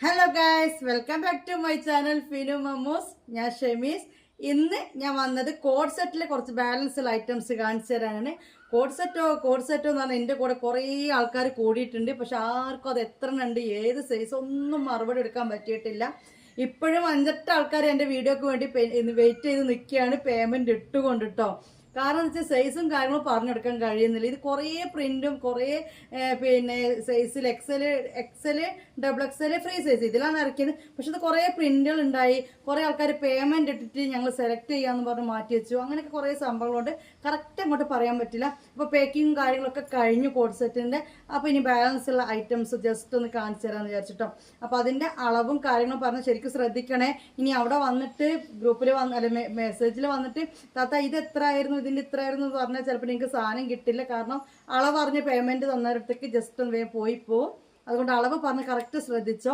Hello guys, welcome back to my channel Finu Mammus. ഞാൻ ഷെമീസ്. ഇന്ന് ഞാൻ വന്നത് കോഡ് സെറ്റിലെ കുറച്ച് ബാലൻസ് ഐറ്റംസ് കാണിച്ചു തരാനാണ്. കോഡ് സെറ്റോ എന്ന് പറഞ്ഞാൽ എൻ്റെ കൂടെ കുറേ ആൾക്കാർ കൂടിയിട്ടുണ്ട്. പക്ഷെ ആർക്കും അത് എത്ര ഉണ്ട്, ഏത് സൈസ് ഒന്നും മറുപടി എടുക്കാൻ പറ്റിയിട്ടില്ല. ഇപ്പോഴും 5-8 ആൾക്കാർ എൻ്റെ വീഡിയോക്ക് വേണ്ടി വെയിറ്റ് ചെയ്ത് നിൽക്കുകയാണ്, പേയ്മെൻറ്റ് ഇട്ടുകൊണ്ട് കേട്ടോ. കാരണം എന്ന് വെച്ചാൽ സൈസും കാര്യങ്ങളും പറഞ്ഞെടുക്കാൻ കഴിയുന്നില്ല. ഇത് കുറേ പ്രിന്റും കുറേ പിന്നെ സൈസിൽ XL double XL free size ഇതിലാണ് ഇറക്കിയത്. പക്ഷെ ഇത് കുറേ പ്രിന്റുകൾ ഉണ്ടായി. കുറേ ആൾക്കാർ പേയ്മെന്റ് ഇട്ടിട്ട് ഞങ്ങൾ സെലക്ട് ചെയ്യാന്ന് പറഞ്ഞ് മാറ്റി വെച്ചു. അങ്ങനെയൊക്കെ കുറേ സംഭവങ്ങളുണ്ട്. കറക്റ്റ് അങ്ങോട്ട് പറയാൻ പറ്റില്ല. അപ്പോൾ പേക്കിങ്ങും കാര്യങ്ങളൊക്കെ കഴിഞ്ഞു കോഡ് സെറ്റിന്റെ. അപ്പോൾ ഇനി ബാലൻസ് ഉള്ള ഐറ്റംസ് ജസ്റ്റ് ഒന്ന് കാണിച്ചു തരാമെന്ന് വിചാരിച്ചിട്ടോ. അപ്പോൾ അതിന്റെ അളവും കാര്യങ്ങളും പറഞ്ഞ് ശരിക്കും ശ്രദ്ധിക്കണേ. ഇനി അവിടെ വന്നിട്ട് ഗ്രൂപ്പിൽ മെസ്സേജിൽ വന്നിട്ട് താത്ത ഇത് എത്ര ആയിരുന്നു, ഇതിന്റെ ഇത്ര ആയിരുന്നു എന്ന് പറഞ്ഞാൽ ചിലപ്പോൾ നിങ്ങൾക്ക് സാധനം കിട്ടില്ല. കാരണം അളവ് പറഞ്ഞ് പേയ്മെന്റ് തന്നിടത്തേക്ക് ജസ്റ്റ് ഒന്ന് പോയി പോവും. അതുകൊണ്ട് അളവ് പറഞ്ഞ് കറക്റ്റ് ശ്രദ്ധിച്ചോ.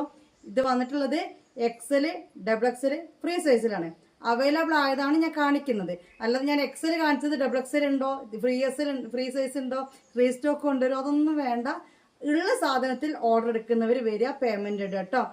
ഇത് വന്നിട്ടുള്ളത് എക്സല് ഡബിൾ എക്സല് ഫ്രീ സൈസിലാണ് അവൈലബിൾ ആയതാണ് ഞാൻ കാണിക്കുന്നത്. അല്ലാതെ ഞാൻ എക്സൽ കാണിച്ചത് ഡബിൾ എക്സൽ ഉണ്ടോ, ഫ്രീ സൈസ് ഉണ്ടോ, ഫ്രീ സ്റ്റോക്ക് കൊണ്ടുവരും, അതൊന്നും വേണ്ട. ഉള്ള സാധനത്തിൽ ഓർഡർ എടുക്കുന്നവർ വരിക, പേയ്മെന്റ് ഇടുക കേട്ടോ.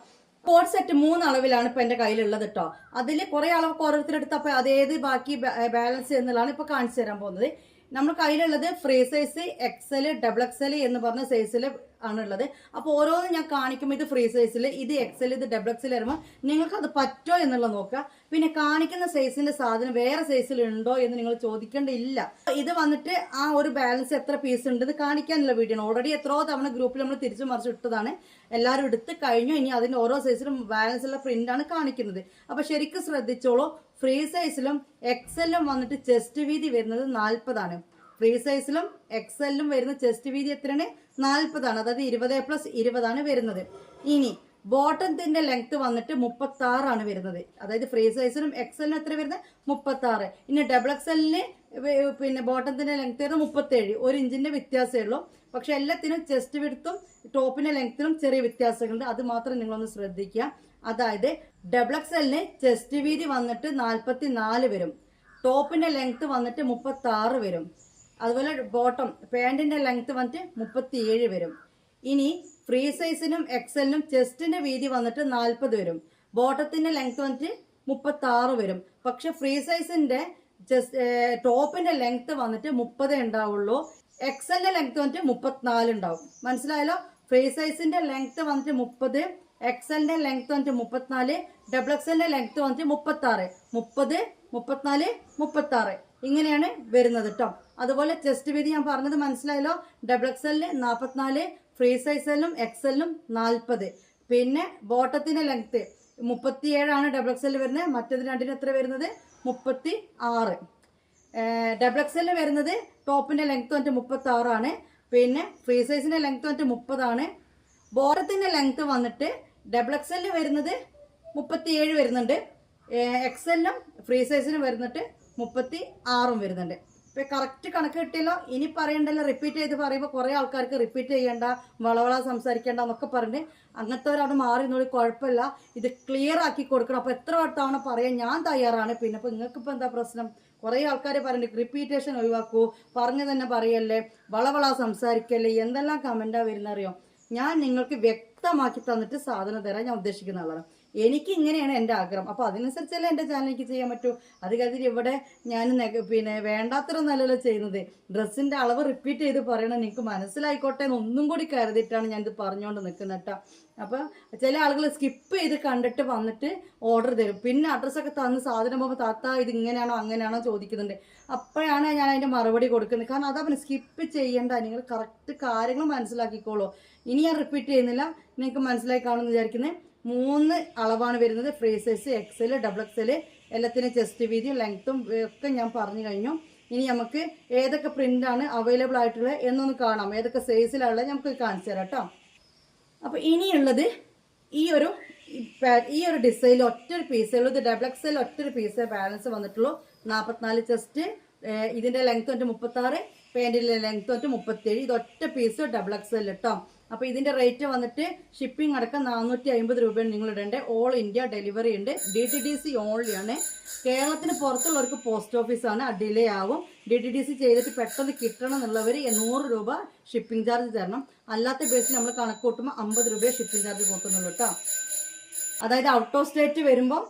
കോഡ് സെറ്റ് 3 അളവിലാണ് ഇപ്പൊ എന്റെ കയ്യിലുള്ളത് കേട്ടോ. അതിൽ കുറെ അളവ് ഓരോരുത്തരെടുത്ത് അപ്പൊ അതേത് ബാക്കി ബാലൻസ് എന്നുള്ളതാണ് ഇപ്പൊ കാണിച്ചു തരാൻ പോകുന്നത്. നമ്മുടെ കയ്യിലുള്ളത് free size XL double Excel എന്ന് പറഞ്ഞ സൈസിൽ ആണുള്ളത്. അപ്പോൾ ഓരോന്നും ഞാൻ കാണിക്കുമ്പോൾ ഇത് ഫ്രീ സൈസിൽ, ഇത് എക്സൽ, ഇത് ഡബിൾ എക്സൽ വരുമ്പോൾ നിങ്ങൾക്ക് അത് പറ്റോ എന്നുള്ളത് നോക്കുക. പിന്നെ കാണിക്കുന്ന സൈസിന്റെ സാധനം വേറെ സൈസിൽ ഉണ്ടോ എന്ന് നിങ്ങൾ ചോദിക്കേണ്ടില്ല. ഇത് വന്നിട്ട് ആ ഒരു ബാലൻസ് എത്ര പീസ് ഉണ്ട് ഇത് കാണിക്കാനുള്ള വീഡിയോ ആണ്. ഓൾറെഡി എത്രയോ തവണ ഗ്രൂപ്പിൽ നമ്മൾ തിരിച്ചു മറിച്ച് ഇട്ടതാണ്. എല്ലാവരും എടുത്ത് കഴിഞ്ഞു. ഇനി അതിന്റെ ഓരോ സൈസിലും ബാലൻസ് ഉള്ള പ്രിന്റ് ആണ് കാണിക്കുന്നത്. അപ്പൊ ശരിക്കും ശ്രദ്ധിച്ചോളൂ. ഫ്രീ സൈസിലും എക്സലിലും വന്നിട്ട് ചെസ്റ്റ് വീതി വരുന്നത് 40 ആണ്. ഫ്രീ സൈസിലും എക്സലിലും വരുന്ന ചെസ്റ്റ് വീതി എത്രയാണ്? 40 ആണ്. അതായത് 20+20 ആണ് വരുന്നത്. ഇനി ബോട്ടത്തിന്റെ ലെങ്ത് വന്നിട്ട് 36 ആണ് വരുന്നത്. അതായത് ഫ്രീ സൈസിലും എക്സലിനും എത്ര വരുന്നത്? 36. ഇനി ഡബിൾ എക്സലിന് പിന്നെ ബോട്ടത്തിന്റെ ലെങ്ത് വരുന്നത് 37. 1 ഇഞ്ചിന്റെ വ്യത്യാസമേ ഉള്ളൂ. പക്ഷെ എല്ലാത്തിനും ചെസ്റ്റ് വിഡ്ത്തും ടോപ്പിന്റെ ലെങ്ത്തിനും ചെറിയ വ്യത്യാസങ്ങളുണ്ട്. അത് മാത്രം നിങ്ങളൊന്ന് ശ്രദ്ധിക്കുക. അതായത് ഡബിൾ എക്സലിന് ചെസ്റ്റ് വീതി വന്നിട്ട് 44 വരും, ടോപ്പിന്റെ ലെങ്ത് വന്നിട്ട് 36 വരും. അതുപോലെ ബോട്ടം പാന്റിന്റെ ലെങ്ത് വന്നിട്ട് 37 വരും. ഇനി ഫ്രീ സൈസിനും എക്സലിനും ചെസ്റ്റിന്റെ വീതി വന്നിട്ട് 40 വരും, ബോട്ടത്തിന്റെ ലെങ്ത് വന്നിട്ട് 36 വരും. പക്ഷെ ഫ്രീ സൈസിന്റെ ടോപ്പിന്റെ ലെങ്ത് വന്നിട്ട് 30 ഉണ്ടാവുള്ളൂ. എക്സലിന്റെ ലെങ്ത് വന്നിട്ട് 34 ഉണ്ടാവും. മനസ്സിലായല്ലോ? ഫ്രീ സൈസിന്റെ ലെങ്ത് വന്നിട്ട് 30, എക്സലിന്റെ ലെങ്ത് വന്നിട്ട് 34, ഡബിൾ എക്സലിന്റെ ലെങ്ത് വന്നിട്ട് 36. 30, 34, 36 ഇങ്ങനെയാണ് വരുന്നത് കേട്ടോ. അതുപോലെ ചെസ്റ്റ് വീതി ഞാൻ പറഞ്ഞത് മനസ്സിലായല്ലോ? ഡബിൾ എക്സലിന് 44, ഫ്രീ സൈസിലും എക്സലിനും 40. പിന്നെ ബോട്ടത്തിന്റെ ലെങ്ത് 37 ആണ് ഡബിൾ എക്സലിൽ വരുന്നത്. മറ്റേത് രണ്ടിനും എത്ര വരുന്നത്? 36. ഡബിൾ എക്സലിന് വരുന്നത് ടോപ്പിന്റെ ലെങ്ത് വന്നിട്ട് 36 ആണ്. പിന്നെ ഫ്രീ സൈസിന്റെ ലെങ്ത് വന്നിട്ട് 30 ആണ്. ബോട്ടത്തിന്റെ ലെങ്ത് വന്നിട്ട് ഡബിൾ എക്സലിന് വരുന്നത് 37 വരുന്നുണ്ട്, എക്സലിനും ഫ്രീ സൈസിനും വരുന്നിട്ട് 36 വരുന്നുണ്ട്. ഇപ്പൊ കറക്റ്റ് കണക്ക് കിട്ടിയല്ലോ. ഇനി പറയണ്ടല്ലോ, റിപ്പീറ്റ് ചെയ്ത് പറയുമ്പോൾ കുറെ ആൾക്കാർക്ക് റിപ്പീറ്റ് ചെയ്യണ്ട, വളവള സംസാരിക്കേണ്ട എന്നൊക്കെ പറഞ്ഞ് അങ്ങനത്തെ ഒരാൾ മാറി നോക്കി കുഴപ്പമില്ല. ഇത് ക്ലിയർ ആക്കി കൊടുക്കണം. അപ്പൊ എത്ര തവണ പറയാൻ ഞാൻ തയ്യാറാണ്. പിന്നെ ഇപ്പൊ നിങ്ങൾക്ക് ഇപ്പൊ എന്താ പ്രശ്നം? കുറെ ആൾക്കാർ പറയുന്നുണ്ട് റിപ്പീറ്റേഷൻ ഒഴിവാക്കൂ, പറഞ്ഞു തന്നെ പറയല്ലേ, വളവള സംസാരിക്കല്ലേ, എന്തെല്ലാം കമന്റാ വരുന്നറിയോ. ഞാൻ നിങ്ങൾക്ക് വ്യക്തമാക്കി തന്നിട്ട് സാധനം തരാൻ ഞാൻ ഉദ്ദേശിക്കുന്ന ആളാണ്. എനിക്ക് ഇങ്ങനെയാണ് എൻ്റെ ആഗ്രഹം. അപ്പോൾ അതിനനുസരിച്ചല്ലേ എൻ്റെ ചാനൽ എനിക്ക് ചെയ്യാൻ പറ്റൂ. അത് കരുതി ഇവിടെ ഞാൻ പിന്നെ വേണ്ടാത്തരൊന്നല്ലല്ലോ ചെയ്യുന്നത്. ഡ്രസ്സിൻ്റെ അളവ് റിപ്പീറ്റ് ചെയ്ത് പറയണം, നിങ്ങൾക്ക് മനസ്സിലായിക്കോട്ടെ എന്ന് ഒന്നും കൂടി കരുതിയിട്ടാണ് ഞാനിത് പറഞ്ഞുകൊണ്ട് നിൽക്കുന്നത് കേട്ടോ. അപ്പോൾ ചില ആളുകൾ സ്കിപ്പ് ചെയ്ത് കണ്ടിട്ട് വന്നിട്ട് ഓർഡർ തരും. പിന്നെ അഡ്രസ്സൊക്കെ തന്ന് സാധനം പോകുമ്പോൾ താത്ത ഇത് ഇങ്ങനെയാണോ അങ്ങനെയാണോ ചോദിക്കുന്നുണ്ട്. അപ്പോഴാണ് ഞാൻ അതിൻ്റെ മറുപടി കൊടുക്കുന്നത്. കാരണം അതവന് സ്കിപ്പ് ചെയ്യേണ്ട, നിങ്ങൾ കറക്റ്റ് കാര്യങ്ങൾ മനസ്സിലാക്കിക്കോളൂ. ഇനി ഞാൻ റിപ്പീറ്റ് ചെയ്യുന്നില്ല, നിങ്ങൾക്ക് മനസ്സിലായി കാണുമെന്ന് വിചാരിക്കുന്നത്. 3 അളവാണ് വരുന്നത്. Free size, XL, double XL, എല്ലാത്തിനും ചെസ്റ്റ് വീതി ലെങ്ത്തും ഒക്കെ ഞാൻ പറഞ്ഞു കഴിഞ്ഞു. ഇനി നമുക്ക് ഏതൊക്കെ പ്രിന്റാണ് അവൈലബിൾ ആയിട്ടുള്ളത് എന്നൊന്ന് കാണാം. ഏതൊക്കെ സൈസിലുള്ളത് നമുക്ക് കാണിച്ചു തരാം കേട്ടോ. അപ്പോൾ ഇനിയുള്ളത് ഈ ഒരു ഡിസൈനിൽ ഒറ്റൊരു പീസേ ഉള്ളൂ. ഇത് ഡബിൾ എക്സൽ ഒറ്റൊരു പീസേ ബാലൻസ് വന്നിട്ടുള്ളൂ. 44 ചെസ്റ്റ്, ഇതിന്റെ ലെങ്ത് വന്നിട്ട് 36, പാൻറ്റിന്റെ ലെങ്ത് വന്നിട്ട് 37. ഇത് ഒറ്റ പീസ് ഡബിൾ എക്സൽ കേട്ടോ. അപ്പോൾ ഇതിന്റെ റേറ്റ് വന്നിട്ട് ഷിപ്പിംഗ് അടക്കം 450 രൂപയാണ് നിങ്ങൾ ഇടേണ്ടത്. ഓൾ ഇന്ത്യ ഡെലിവറി ഉണ്ട്. DTDC ഓൺലി ആണ്. കേരളത്തിന് പുറത്തുള്ളവർക്ക് പോസ്റ്റ് ഓഫീസാണ്, ഡിലേ ആവും. DTDC ചെയ്തിട്ട് പെട്ടെന്ന് കിട്ടണം എന്നുള്ളവർ 100 രൂപ ഷിപ്പിംഗ് ചാർജ് തരണം. അല്ലാത്ത ബേസിൽ നമ്മൾ കണക്ക് കൂട്ടുമ്പോൾ 50 രൂപ ഷിപ്പിംഗ് ചാർജ് കൂട്ടുന്നുള്ളൂ കേട്ടോ. അതായത് ഔട്ട് ഓഫ് സ്റ്റേറ്റ് വരുമ്പോൾ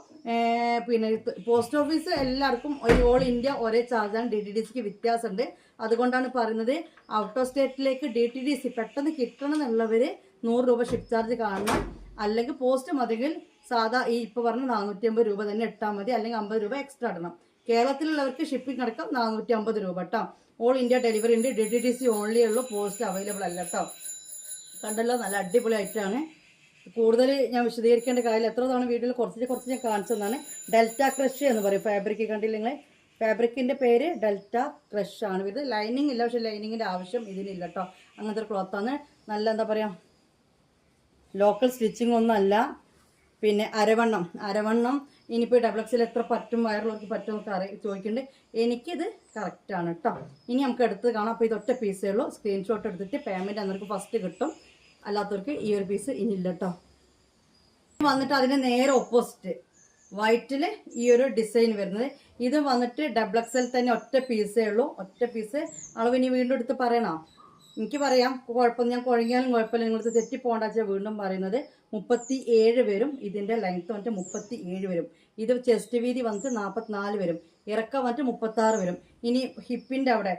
പിന്നെ പോസ്റ്റ് ഓഫീസ് എല്ലാവർക്കും ഓൾ ഇന്ത്യ ഒരേ ചാർജാണ്. DTDCക്ക് വ്യത്യാസമുണ്ട്. അതുകൊണ്ടാണ് പറയുന്നത് ഔട്ട് ഓഫ് സ്റ്റേറ്റിലേക്ക് DTDC പെട്ടെന്ന് കിട്ടണം എന്നുള്ളവർ 100 രൂപ ഷിപ്പ് ചാർജ് കാണണം. അല്ലെങ്കിൽ പോസ്റ്റ് മതിയെങ്കിൽ സാധാ ഈ ഇപ്പോൾ പറഞ്ഞ 450 രൂപ തന്നെ ഇട്ടാൽ മതി. അല്ലെങ്കിൽ 50 രൂപ എക്സ്ട്രാ ഇടണം. കേരളത്തിലുള്ളവർക്ക് ഷിപ്പിംഗ് അടക്കം 450 രൂപ കേട്ടോ. ഓൾ ഇന്ത്യ ഡെലിവറി ഉണ്ട്. DTDC ഓൺലി ഉള്ളൂ, പോസ്റ്റ് അവൈലബിൾ അല്ല കേട്ടോ. കണ്ടല്ലോ, നല്ല അടിപൊളി ആയിട്ടാണ്. കൂടുതൽ ഞാൻ വിശദീകരിക്കേണ്ട കാര്യം എത്ര തവണ വീഡിയോയിൽ കുറച്ച് ഞാൻ കാണിച്ചതാണ്. ഡെൽറ്റ ക്രഷ് എന്ന് പറയും ഫാബ്രിക്. കണ്ടില്ല നിങ്ങൾ, ഫാബ്രിക്കിൻ്റെ പേര് ഡെൽറ്റ ക്രഷ് ആണ്. ഇത് ലൈനിങ് ഇല്ല, പക്ഷേ ലൈനിങ്ങിൻ്റെ ആവശ്യം ഇതിനില്ല കേട്ടോ. അങ്ങനത്തെ ഒരു ക്ലോത്താണ്. നല്ല എന്താ പറയുക, ലോക്കൽ സ്റ്റിച്ചിങ് ഒന്നും അല്ല. പിന്നെ അരവണ്ണം ഇനിയിപ്പോൾ ഡബിൾ എത്ര പറ്റും, വയറുള്ളവർക്ക് പറ്റുമെന്നൊക്കെ ചോദിക്കുന്നുണ്ട്. എനിക്കിത് കറക്റ്റാണ് കേട്ടോ. ഇനി നമുക്ക് എടുത്ത് കാണാം. അപ്പോൾ ഇതൊറ്റ പീസേ ഉള്ളൂ. സ്ക്രീൻഷോട്ട് എടുത്തിട്ട് പേയ്മെൻറ്റ് അന്നേർക്ക് ഫസ്റ്റ് കിട്ടും. അല്ലാത്തവർക്ക് ഈ ഒരു പീസ് ഇനിയില്ല കേട്ടോ. വന്നിട്ട് അതിന് നേരെ ഓപ്പോസിറ്റ് വൈറ്റിൽ ഈ ഒരു ഡിസൈൻ വരുന്നത്. ഇത് വന്നിട്ട് XXL തന്നെ ഒറ്റ പീസേ ഉള്ളൂ. ഒറ്റ പീസ്. അളവ് ഇനി വീണ്ടും എടുത്ത് പറയണോ? എനിക്ക് പറയാം, കുഴപ്പം ഞാൻ കുഴങ്ങിയാലും കുഴപ്പമില്ല. നിങ്ങൾക്ക് തെറ്റിപ്പോകേണ്ട വെച്ചാൽ വീണ്ടും പറയുന്നത് 37 വരും. ഇതിൻ്റെ ലെങ്ത്ത് വന്നിട്ട് 37 വരും. ഇത് ചെസ്റ്റ് വീതി വന്നിട്ട് 44 വരും. ഇറക്കം വന്നിട്ട് 36 വരും. ഇനി ഹിപ്പിൻ്റെ അവിടെ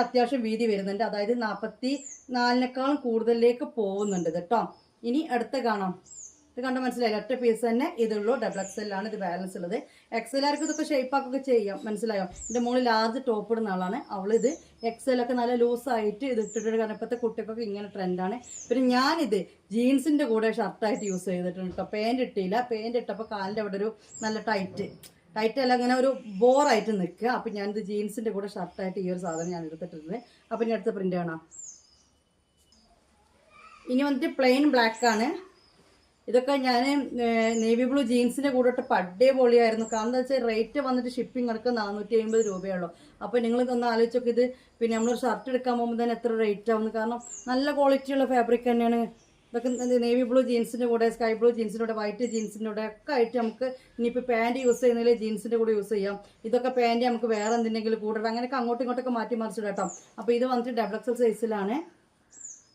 അത്യാവശ്യം വീതി വരുന്നുണ്ട്. അതായത് 44 കൂടുതലിലേക്ക് പോകുന്നുണ്ട് കേട്ടോ. ഇനി അടുത്ത കാണാം. ഇത് കണ്ട് മനസ്സിലായില്ല, ഒറ്റ പീസ് തന്നെ ഇതുള്ളൂ. XXL ആണ് ഇത് ബാലൻസ് ഉള്ളത്. XL-ആർക്ക് ഇതൊക്കെ ഷേപ്പാക്കൊക്കെ ചെയ്യാം, മനസ്സിലായോ? എൻ്റെ മോള് ലാർജ് ടോപ്പ് ഇടുന്ന ആളാണ്. അവളിത് XL ഒക്കെ നല്ല ലൂസായിട്ട് ഇത് ഇട്ടിട്ട്, കാരണം ഇപ്പോഴത്തെ കുട്ടികൾക്കൊക്കെ ഇങ്ങനെ ട്രെൻഡാണ്. പിന്നെ ഞാനിത് ജീൻസിൻ്റെ കൂടെ ഷർട്ടായിട്ട് യൂസ് ചെയ്തിട്ടുണ്ട് കേട്ടോ. പാൻറ് ഇട്ടില്ല. പാൻറ് ഇട്ടപ്പോൾ കാലിൻ്റെ അവിടെ ഒരു നല്ല ടൈറ്റ് അല്ല, അങ്ങനെ ഒരു ബോറായിട്ട് നിൽക്കുക. അപ്പം ഞാനിത് ജീൻസിൻ്റെ കൂടെ ഷർട്ടായിട്ട് ഈ ഒരു സാധനം ഞാൻ എടുത്തിട്ടുണ്ട്. അപ്പം ഇനി അടുത്ത പ്രിൻ്റ് കാണാം. ഇനി വന്നിട്ട് പ്ലെയിൻ ബ്ലാക്ക് ആണ്. ഇതൊക്കെ ഞാൻ നേവി ബ്ലൂ ജീൻസിൻ്റെ കൂടെ ഇട്ട് അടിപൊളിയായിരുന്നു. കാരണം എന്താ വെച്ചാൽ റേറ്റ് വന്നിട്ട് ഷിപ്പിംഗ് അടക്കം 450 രൂപയുള്ളൂ. അപ്പോൾ നിങ്ങളിതൊന്ന് ആലോചിച്ചൊക്കെ. ഇത് പിന്നെ നമ്മളൊരു ഷർട്ട് എടുക്കാൻ പോകുമ്പോൾ തന്നെ എത്ര റേറ്റ് ആവുന്നു. കാരണം നല്ല ക്വാളിറ്റിയുള്ള ഫാബ്രിക് തന്നെയാണ്. ഇതൊക്കെ നേവി ബ്ലൂ ജീൻസിൻ്റെ കൂടെ, സ്കൈ ബ്ലൂ ജീൻസിൻ്റെ കൂടെ, വൈറ്റ് ജീൻസിൻ്റെ കൂടെ ഒക്കെ ആയിട്ട് നമുക്ക് ഇനിയിപ്പോൾ പാൻറ് യൂസ് ചെയ്യുന്നതിൽ ജീൻസിൻ്റെ കൂടെ യൂസ് ചെയ്യാം. ഇതൊക്കെ പാൻറ് നമുക്ക് വേറെ എന്തിനെങ്കിലും കൂടെ അങ്ങനെയൊക്കെ അങ്ങോട്ടും ഇങ്ങോട്ടൊക്കെ മാറ്റി മറിച്ചിടാം കേട്ടോ. അപ്പോൾ ഇത് വന്നിട്ട് XXL സൈസിലാണ്.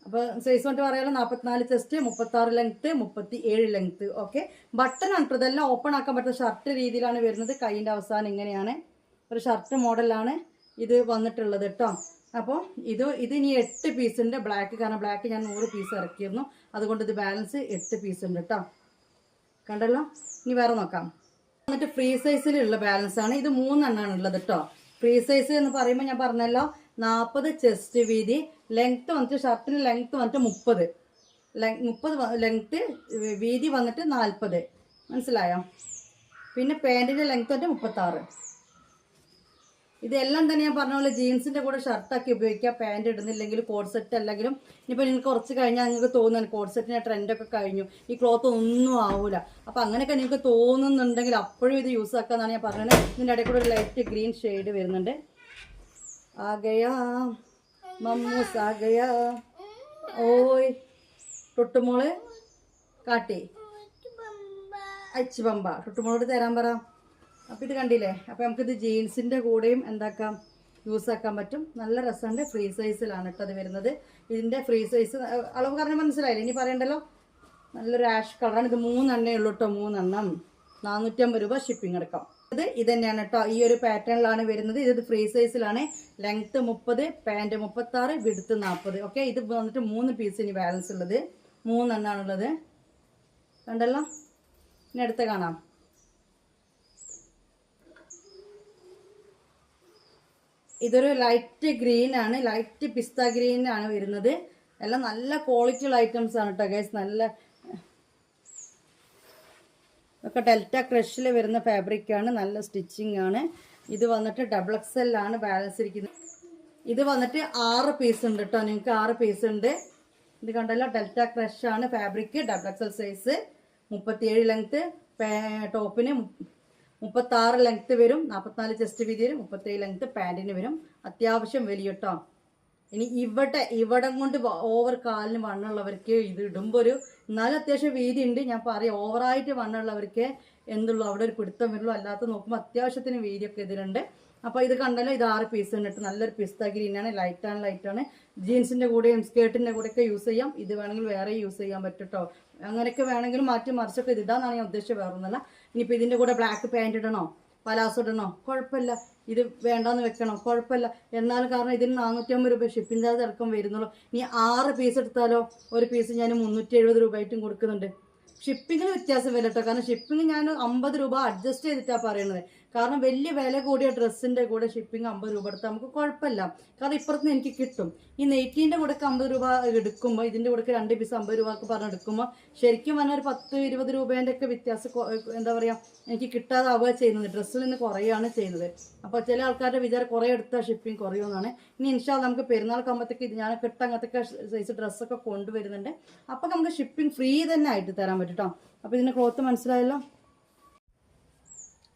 അപ്പോൾ സൈസ് വന്നിട്ട് പറയാമല്ലോ, 44 chest, 36 length, 37 length. Okay, button ആണ്. ഇതെല്ലാം ഓപ്പൺ ആക്കാൻ പറ്റുന്ന ഷർട്ട് രീതിയിലാണ് വരുന്നത്. കൈയിൻ്റെ അവസാനം ഇങ്ങനെയാണ് ഒരു ഷർട്ട് മോഡലാണ് ഇത് വന്നിട്ടുള്ളത് കേട്ടോ. അപ്പോൾ ഇത് ഇനി 8 പീസ് ഉണ്ട്. ബ്ലാക്ക്, കാരണം ബ്ലാക്ക് ഞാൻ 100 പീസ് ഇറക്കിയിരുന്നു. അതുകൊണ്ട് ഇത് ബാലൻസ് 8 പീസ് ഉണ്ട് കേട്ടോ. കണ്ടല്ലോ. ഇനി വേറെ നോക്കാം. എന്നിട്ട് ഫ്രീ സൈസിലുള്ള ബാലൻസ് ആണ്. ഇത് 3 എണ്ണമാണ് ഉള്ളത് കേട്ടോ. ഫ്രീ സൈസ് എന്ന് പറയുമ്പോൾ ഞാൻ പറഞ്ഞല്ലോ, 40 ചെസ്റ്റ് വീതി, ലെങ്ത്ത് വന്നിട്ട് ഷർട്ടിന് ലെങ്ത്ത് വന്നിട്ട് 30 ലെങ്ത്ത്, വീതി വന്നിട്ട് 40. മനസ്സിലായോ? പിന്നെ പാൻറ്റിൻ്റെ ലെങ്ത്ത് വന്നിട്ട് 36. ഇതെല്ലാം തന്നെ ഞാൻ പറഞ്ഞ പോലെ ജീൻസിൻ്റെ കൂടെ ഷർട്ടാക്കി ഉപയോഗിക്കുക. പാൻറ് ഇടുന്നില്ലെങ്കിൽ കോഡ് സെറ്റ് അല്ലെങ്കിലും. ഇനിയിപ്പോൾ നിങ്ങൾക്ക് കുറച്ച് കഴിഞ്ഞാൽ നിങ്ങൾക്ക് തോന്നുന്നു കോഡ് സെറ്റിൻ്റെ ട്രെൻഡൊക്കെ കഴിഞ്ഞു, ഈ ക്ലോത്ത് ഒന്നും ആവില്ല. അപ്പോൾ അങ്ങനെയൊക്കെ നിങ്ങൾക്ക് തോന്നുന്നുണ്ടെങ്കിൽ അപ്പോഴും ഇത് യൂസ് ആക്കാമെന്നാണ് ഞാൻ പറഞ്ഞത്. ഇതിൻ്റെ ഇടയിൽ കൂടെ ഒരു ലൈറ്റ് ഗ്രീൻ ഷെയ്ഡ് വരുന്നുണ്ട്. ആ ഗയാ മമ്മൂസ് ആ ഗയാ. ഓയ് തൊട്ടുമോള് കാട്ടി അച്ചു പമ്പ തൊട്ടുമോളോട് തരാൻ പറ. അപ്പോൾ ഇത് കണ്ടില്ലേ? അപ്പോൾ നമുക്കിത് ജീൻസിൻ്റെ കൂടെയും എന്താക്കാം, യൂസ് ആക്കാൻ പറ്റും. നല്ല രസമുണ്ട്. ഫ്രീ സൈസിലാണ് കേട്ടോ അത് വരുന്നത്. ഇതിൻ്റെ ഫ്രീ സൈസ് അളവ് പറഞ്ഞാൽ മനസ്സിലായില്ലേ, ഇനി പറയണ്ടല്ലോ. നല്ലൊരു ആഷ് കളറാണ്. ഇത് 3 എണ്ണേ ഉള്ളൂ കേട്ടോ. 3 എണ്ണം 450 രൂപ ഷിപ്പിംഗ് അടക്കം. ഇത് തന്നെയാണ് കേട്ടോ. ഈ ഒരു പാറ്റേണിലാണ് വരുന്നത്. ഇത് ഫ്രീ സൈസിലാണ്. Length 30, pant 36, width 40. ഓക്കെ, ഇത് വന്നിട്ട് 3 പീസ് ഇനി ബാലൻസ് ഉള്ളത്. 3 എണ്ണാണുള്ളത്. കണ്ടല്ലോ. ഇനി അടുത്ത കാണാം. ഇതൊരു ലൈറ്റ് ഗ്രീൻ ആണ്. ലൈറ്റ് പിസ്ത ഗ്രീൻ ആണ് വരുന്നത്. എല്ലാം നല്ല ക്വാളിറ്റിയുള്ള ഐറ്റംസ് ആണ് കേട്ടോ ഗൈസ്. നല്ല ഒക്കെ ഡെൽറ്റ ക്രഷിൽ വരുന്ന ഫാബ്രിക്കാണ്. നല്ല സ്റ്റിച്ചിങ് ആണ്. ഇത് വന്നിട്ട് XXL ആണ് ബാലൻസ് ഇരിക്കുന്നത്. ഇത് വന്നിട്ട് 6 പീസ് ഉണ്ട് കേട്ടോ. നിങ്ങൾക്ക് 6 പീസ് ഉണ്ട്. ഇത് കണ്ടല്ലോ, ഡെൽറ്റ ക്രഷ് ആണ് ഫാബ്രിക്. XXL സൈസ്, 37 ലെങ്ത്ത്, ടോപ്പിന് 36 ലെങ്ത്ത് വരും. 44 ചെസ്റ്റ് വീതി വരും. 37 ലെങ്ത്ത് പാൻറ്റിന് വരും. അത്യാവശ്യം വലിയ കേട്ടോ. ഇനി ഇവിടെ കൊണ്ട് ഓവർ കാലിന് വണ്ണുള്ളവർക്ക് ഇത് ഇടുമ്പോൾ എന്നാലും അത്യാവശ്യം വീതി ഉണ്ട്. ഞാൻ പറയാം, ഓവറായിട്ട് വണ്ണുള്ളവർക്ക് എന്തുള്ളൂ അവിടെ ഒരു പിടുത്തം വരുള്ളൂ. അല്ലാത്ത നോക്കുമ്പോൾ അത്യാവശ്യത്തിന് വീതിയൊക്കെ ഇതിലുണ്ട്. അപ്പോൾ ഇത് കണ്ടല്ലോ, ഇത് 6 പീസ് ഉണ്ട്. നല്ലൊരു പിസ്ത ഗ്രീനാണ്. ലൈറ്റാണ്. ജീൻസിൻ്റെ കൂടെയും സ്കേർട്ടിൻ്റെ കൂടെയൊക്കെ യൂസ് ചെയ്യാം. ഇത് വേണമെങ്കിൽ വേറെ യൂസ് ചെയ്യാൻ പറ്റും കേട്ടോ. അങ്ങനെയൊക്കെ വേണമെങ്കിലും മാറ്റി മറിച്ചൊക്കെ ഇതിടാന്നാണ് ഞാൻ ഉദ്ദേശിച്ചത്, വേറൊന്നുമല്ല. ഇനിയിപ്പോൾ ഇതിൻ്റെ കൂടെ ബ്ലാക്ക് പാൻറ് ഇടണോ പലാസോ ഇടണോ കുഴപ്പമില്ല, ഇത് വേണ്ടാന്ന് വെക്കണോ കുഴപ്പമില്ല. എന്നാലും കാരണം ഇതിന് 450 രൂപ ഷിപ്പിംഗ് ചാർജ് അടക്കം വരുന്നുള്ളൂ. ഇനി 6 പീസ് എടുത്താലോ ഒരു പീസ് ഞാൻ 370 രൂപ ആയിട്ടും കൊടുക്കുന്നുണ്ട്. ഷിപ്പിങ്ങിന് വ്യത്യാസം വരും കേട്ടോ, കാരണം ഷിപ്പിംഗ് ഞാൻ 50 രൂപ അഡ്ജസ്റ്റ് ചെയ്തിട്ടാണ് പറയുന്നത്. കാരണം വലിയ വില കൂടിയ ഡ്രസ്സിൻ്റെ കൂടെ ഷിപ്പിംഗ് 50 രൂപ എടുത്താൽ നമുക്ക് കുഴപ്പമില്ല, കാരണം ഇപ്പുറത്ത് എനിക്ക് കിട്ടും. ഈ നെയ്റ്റീൻ്റെ കൂടെ 50 രൂപ എടുക്കുമ്പോൾ ഇതിൻ്റെ കൂടെ 2 പീസ് 50 രൂപക്ക് പറഞ്ഞ് എടുക്കുമ്പോൾ ശരിക്കും പറഞ്ഞാൽ ഒരു 10-20 രൂപേൻ്റെ ഒക്കെ വ്യത്യാസം എന്താ പറയുക എനിക്ക് കിട്ടാതാവുക ചെയ്യുന്നത്, ഡ്രസ്സിൽ നിന്ന് കുറയാണ് ചെയ്യുന്നത്. അപ്പോൾ ചില ആൾക്കാരുടെ വിചാരം കുറേ എടുത്താൽ ഷിപ്പിംഗ് കുറയുമെന്നാണ്. ഇനി ഇൻഷാ നമുക്ക് പെരുന്നാൾക്കാകുമ്പോഴത്തേക്ക് ഇത് ഞാൻ അങ്ങനത്തെ സൈസ് ഡ്രസ്സൊക്കെ കൊണ്ടുവരുന്നുണ്ട്. അപ്പോൾ നമുക്ക് ഷിപ്പിംഗ് ഫ്രീ തന്നെ ആയിട്ട് തരാൻ പറ്റും കേട്ടോ. അപ്പോൾ ഇതിൻ്റെ ക്ലോത്ത് മനസ്സിലായല്ലോ.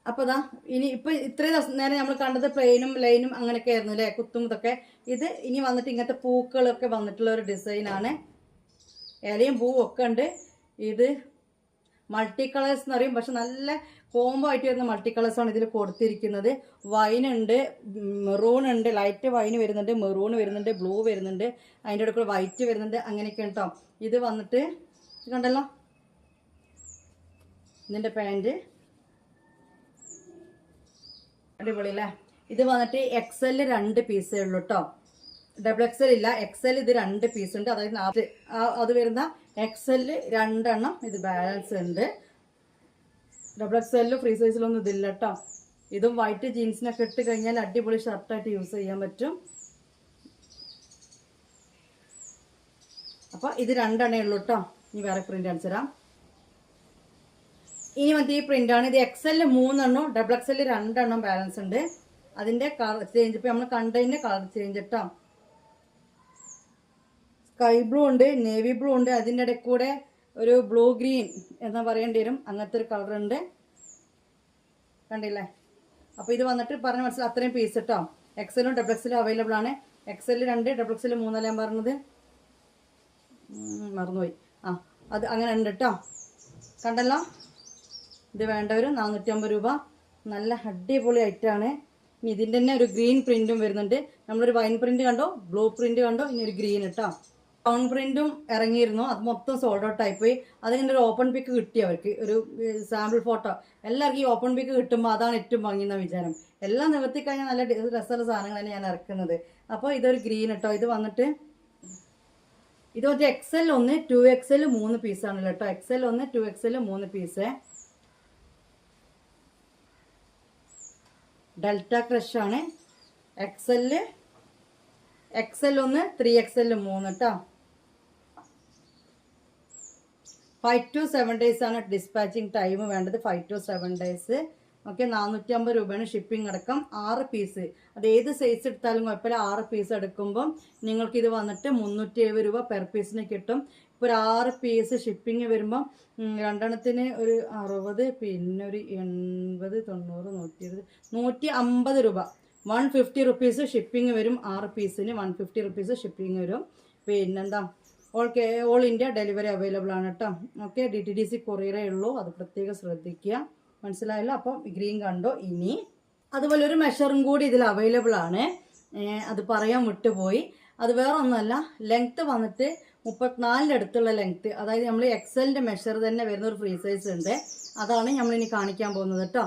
അപ്പോൾ ഇതാ ഇനി ഇപ്പം ഇത്രയും നേരം നമ്മൾ കണ്ടത് പ്ലെയിനും ലൈനും അങ്ങനെയൊക്കെ ആയിരുന്നു അല്ലേ, കുത്തും ഇതൊക്കെ. ഇത് ഇനി വന്നിട്ട് ഇങ്ങനത്തെ പൂക്കളൊക്കെ വന്നിട്ടുള്ള ഒരു ഡിസൈനാണ്. ഇലയും പൂവും ഒക്കെ ഉണ്ട്. ഇത് മൾട്ടി കളേഴ്സ് എന്ന് പറയും, പക്ഷെ നല്ല കോംബോ ആയിട്ട് വരുന്ന മൾട്ടി കളേഴ്സാണ് ഇതിൽ കൊടുത്തിരിക്കുന്നത്. വൈനുണ്ട്, മെറൂൺ ഉണ്ട്, ലൈറ്റ് വൈന് വരുന്നുണ്ട്, മെറൂൺ വരുന്നുണ്ട്, ബ്ലൂ വരുന്നുണ്ട്, അതിൻ്റെ ഇടയ്ക്ക് വൈറ്റ് വരുന്നുണ്ട്, അങ്ങനെയൊക്കെ കേട്ടോ. ഇത് വന്നിട്ട് കണ്ടല്ലോ ഇതിൻ്റെ പാൻറ് അടിപൊളി അല്ലേ. ഇത് വന്നിട്ട് XL 2 പീസേ ഉള്ളൂ കേട്ടോ, XXL ഇല്ല. XL ഇത് 2 പീസ് ഉണ്ട്, അതായത് അത് വരുന്ന XL 2 എണ്ണം ഇത് ബാലൻസ് ഉണ്ട്. XXL ഫ്രീ സൈസിലൊന്നും ഇതില്ല കേട്ടോ. ഇതും വൈറ്റ് ജീൻസിനൊക്കെ ഇട്ട് കഴിഞ്ഞാൽ അടിപൊളി ഷർട്ടായിട്ട് യൂസ് ചെയ്യാൻ പറ്റും. അപ്പോൾ ഇത് 2 എണ്ണേ ഉള്ളൂ കേട്ടോ. ഇനി വേറെ പ്രിന്റ് കാണിച്ചു തരാം. ഇനി മറ്റേ ഈ പ്രിന്റാണ്. ഇത് XL 3 എണ്ണം, XXL 2 എണ്ണം ബാലൻസ് ഉണ്ട്. അതിന്റെ കളർ ചേഞ്ച് ഇപ്പൊ നമ്മൾ കണ്ടതിന്റെ കളർ ചേഞ്ച് കേട്ടോ. സ്കൈ ബ്ലൂ ഉണ്ട്, നേവി ബ്ലൂ ഉണ്ട്, അതിൻ്റെ ഇടയിൽ കൂടെ ഒരു ബ്ലൂ ഗ്രീൻ എന്നാ പറയേണ്ടി വരും, അങ്ങനത്തെ ഒരു കളർ ഉണ്ട്, കണ്ടില്ലേ. അപ്പോൾ ഇത് വന്നിട്ട് പറഞ്ഞ മനസ്സിലായി അത്രയും പീസ് കേട്ടോ. XL XXL അവൈലബിൾ ആണ്. XL 2 XXL 3 അല്ല ഞാൻ പറഞ്ഞത്, മറന്നുപോയി. അത് അങ്ങനെ ഉണ്ട് കേട്ടോ, കണ്ടല്ലോ. ഇത് വേണ്ടവർ 450 രൂപ, നല്ല അടിപൊളി ഐറ്റമാണ്. ഇനി ഇതിൻ്റെ തന്നെ ഒരു ഗ്രീൻ പ്രിന്റും വരുന്നുണ്ട്. നമ്മളൊരു വൈൻ പ്രിന്റ് കണ്ടോ, ബ്ലൂ പ്രിന്റ് കണ്ടോ, ഇനി ഒരു ഗ്രീൻ കേട്ടോ. ടൗൺ പ്രിന്റും ഇറങ്ങിയിരുന്നു, അത് മൊത്തം സോൾഡ് ഔട്ട് ആയിപ്പോയി. അതിങ്ങനെ ഒരു ഓപ്പൺ പിക്ക് കിട്ടി അവർക്ക്, ഒരു സാമ്പിൾ ഫോട്ടോ. എല്ലാവർക്കും ഈ ഓപ്പൺ പിക്ക് കിട്ടുമ്പോൾ അതാണ് ഏറ്റവും ഭംഗിയെന്ന വിചാരം. എല്ലാം നിവർത്തി കഴിഞ്ഞാൽ നല്ല രസമുള്ള സാധനങ്ങളാണ് ഞാൻ ഇറക്കുന്നത്. അപ്പോൾ ഇതൊരു ഗ്രീൻ കേട്ടോ. ഇത് വന്നിട്ട് XL 1 2XL 3 പീസാണല്ലോ കേട്ടോ. XL 1 2XL 3 piece. Delta crush ആണ്. XL 1 3XL 3 കേട്ടോ. 5 to 7 days ആണ് ഡിസ്പാച്ചിങ് ടൈം വേണ്ടത്, 5 to 7 days. ഓക്കെ, 450 രൂപയാണ് ഷിപ്പിംഗ് അടക്കം. 6 പീസ്, അത് ഏത് സൈസ് എടുത്താലും കുഴപ്പമില്ല. 6 പീസ് എടുക്കുമ്പം നിങ്ങൾക്കിത് വന്നിട്ട് 370 രൂപ പെർ പീസിന് കിട്ടും. ഇപ്പോൾ ഒരു 6 പീസ് ഷിപ്പിംഗ് വരുമ്പം 2 എണ്ണത്തിന് ഒരു 60, പിന്നെ ഒരു 80, 90, 120, 150 രൂപ, 150 റുപ്പീസ് ഷിപ്പിംഗ് വരും. 6 പീസിന് 150 റുപ്പീസ് ഷിപ്പിംഗ് വരും. പിന്നെന്താ ഓൾ ഇന്ത്യ ഡെലിവറി അവൈലബിൾ ആണ് കേട്ടോ. ഓക്കെ, DTDC കൊറിയറേ ഉള്ളൂ, അത് പ്രത്യേകം ശ്രദ്ധിക്കുക. മനസ്സിലായല്ലോ. അപ്പം ഗ്രീൻ കണ്ടോ. ഇനി അതുപോലെ ഒരു മെഷറും കൂടി ഇതിൽ അവൈലബിൾ ആണ്, അത് പറയാൻ വിട്ടുപോയി. അത് വേറെ ഒന്നുമല്ല, ലെങ്ത്ത് വന്നിട്ട് 34 അടുത്തുള്ള ലെങ്ത്ത്, അതായത് നമ്മൾ XLന്റെ മെഷർ തന്നെ വരുന്ന ഒരു ഫ്രീ സൈസ് ഉണ്ട്, അതാണ് നമ്മളിനി കാണിക്കാൻ പോകുന്നത് കേട്ടോ.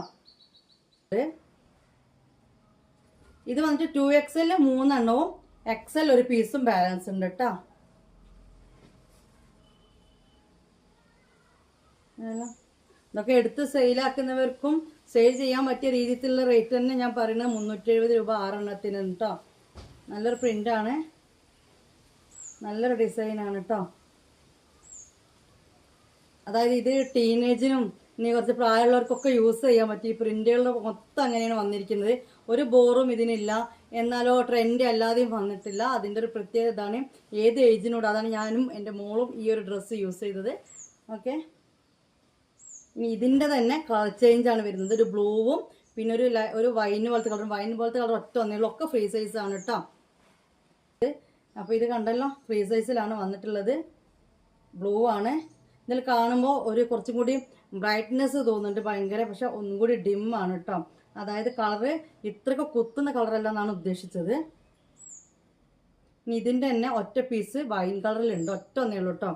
ഇത് വന്നിട്ട് 2XL 3 എണ്ണവും XL ഒരു പീസും ബാലൻസ് ഉണ്ട് കേട്ടോ. ഇതൊക്കെ എടുത്ത് സെയിലാക്കുന്നവർക്കും സെയിൽ ചെയ്യാൻ പറ്റിയ രീതിയിലുള്ള റേറ്റ് തന്നെ ഞാൻ പറയുന്നത് 370 രൂപ 6 എണ്ണത്തിന് കേട്ടോ. നല്ലൊരു പ്രിൻ്റാണ്, നല്ലൊരു ഡിസൈനാണ് കേട്ടോ. അതായത് ഇത് ടീനേജിനും ഇനി കുറച്ച് പ്രായമുള്ളവർക്കൊക്കെ യൂസ് ചെയ്യാൻ പറ്റും. ഈ പ്രിന്റുകളുടെ മൊത്തം അങ്ങനെയാണ് വന്നിരിക്കുന്നത്, ഒരു ബോറും ഇതിനില്ല. എന്നാലോ ട്രെൻഡ് അല്ലാതെയും വന്നിട്ടില്ല. അതിൻ്റെ ഒരു പ്രത്യേകത ഇതാണ്, ഏത് ഏജിനോട്. അതാണ് ഞാനും എൻ്റെ മോളും ഈ ഒരു ഡ്രസ്സ് യൂസ് ചെയ്തത്. ഓക്കെ, ഇനി ഇതിൻ്റെ തന്നെ കളർ ചേഞ്ച് ആണ് വരുന്നത്. ഒരു ബ്ലൂവും പിന്നെ ഒരു വൈൻ പോലത്തെ കളർ ഒറ്റ ഒന്നേയുള്ളൂ. ഒക്കെ ഫ്രീ സൈസ് ആണ് കേട്ടോ. അപ്പോൾ ഇത് കണ്ടല്ലോ, ഫ്രീ സൈസിലാണ് വന്നിട്ടുള്ളത്. ബ്ലൂ ആണ്. ഇതിൽ കാണുമ്പോൾ ഒരു കുറച്ചും കൂടി ബ്രൈറ്റ്നെസ് തോന്നുന്നുണ്ട് ഭയങ്കര, പക്ഷെ ഒന്നും കൂടി ഡിം ആണ് കേട്ടോ. അതായത് കളറ് ഇത്രയൊക്കെ കുത്തുന്ന കളറല്ല എന്നാണ് ഉദ്ദേശിച്ചത്. ഇനി ഇതിൻ്റെ തന്നെ ഒറ്റ പീസ് വൈൻ കളറിലുണ്ട്, ഒറ്റ ഒന്നേ ഉള്ളൂ കേട്ടോ.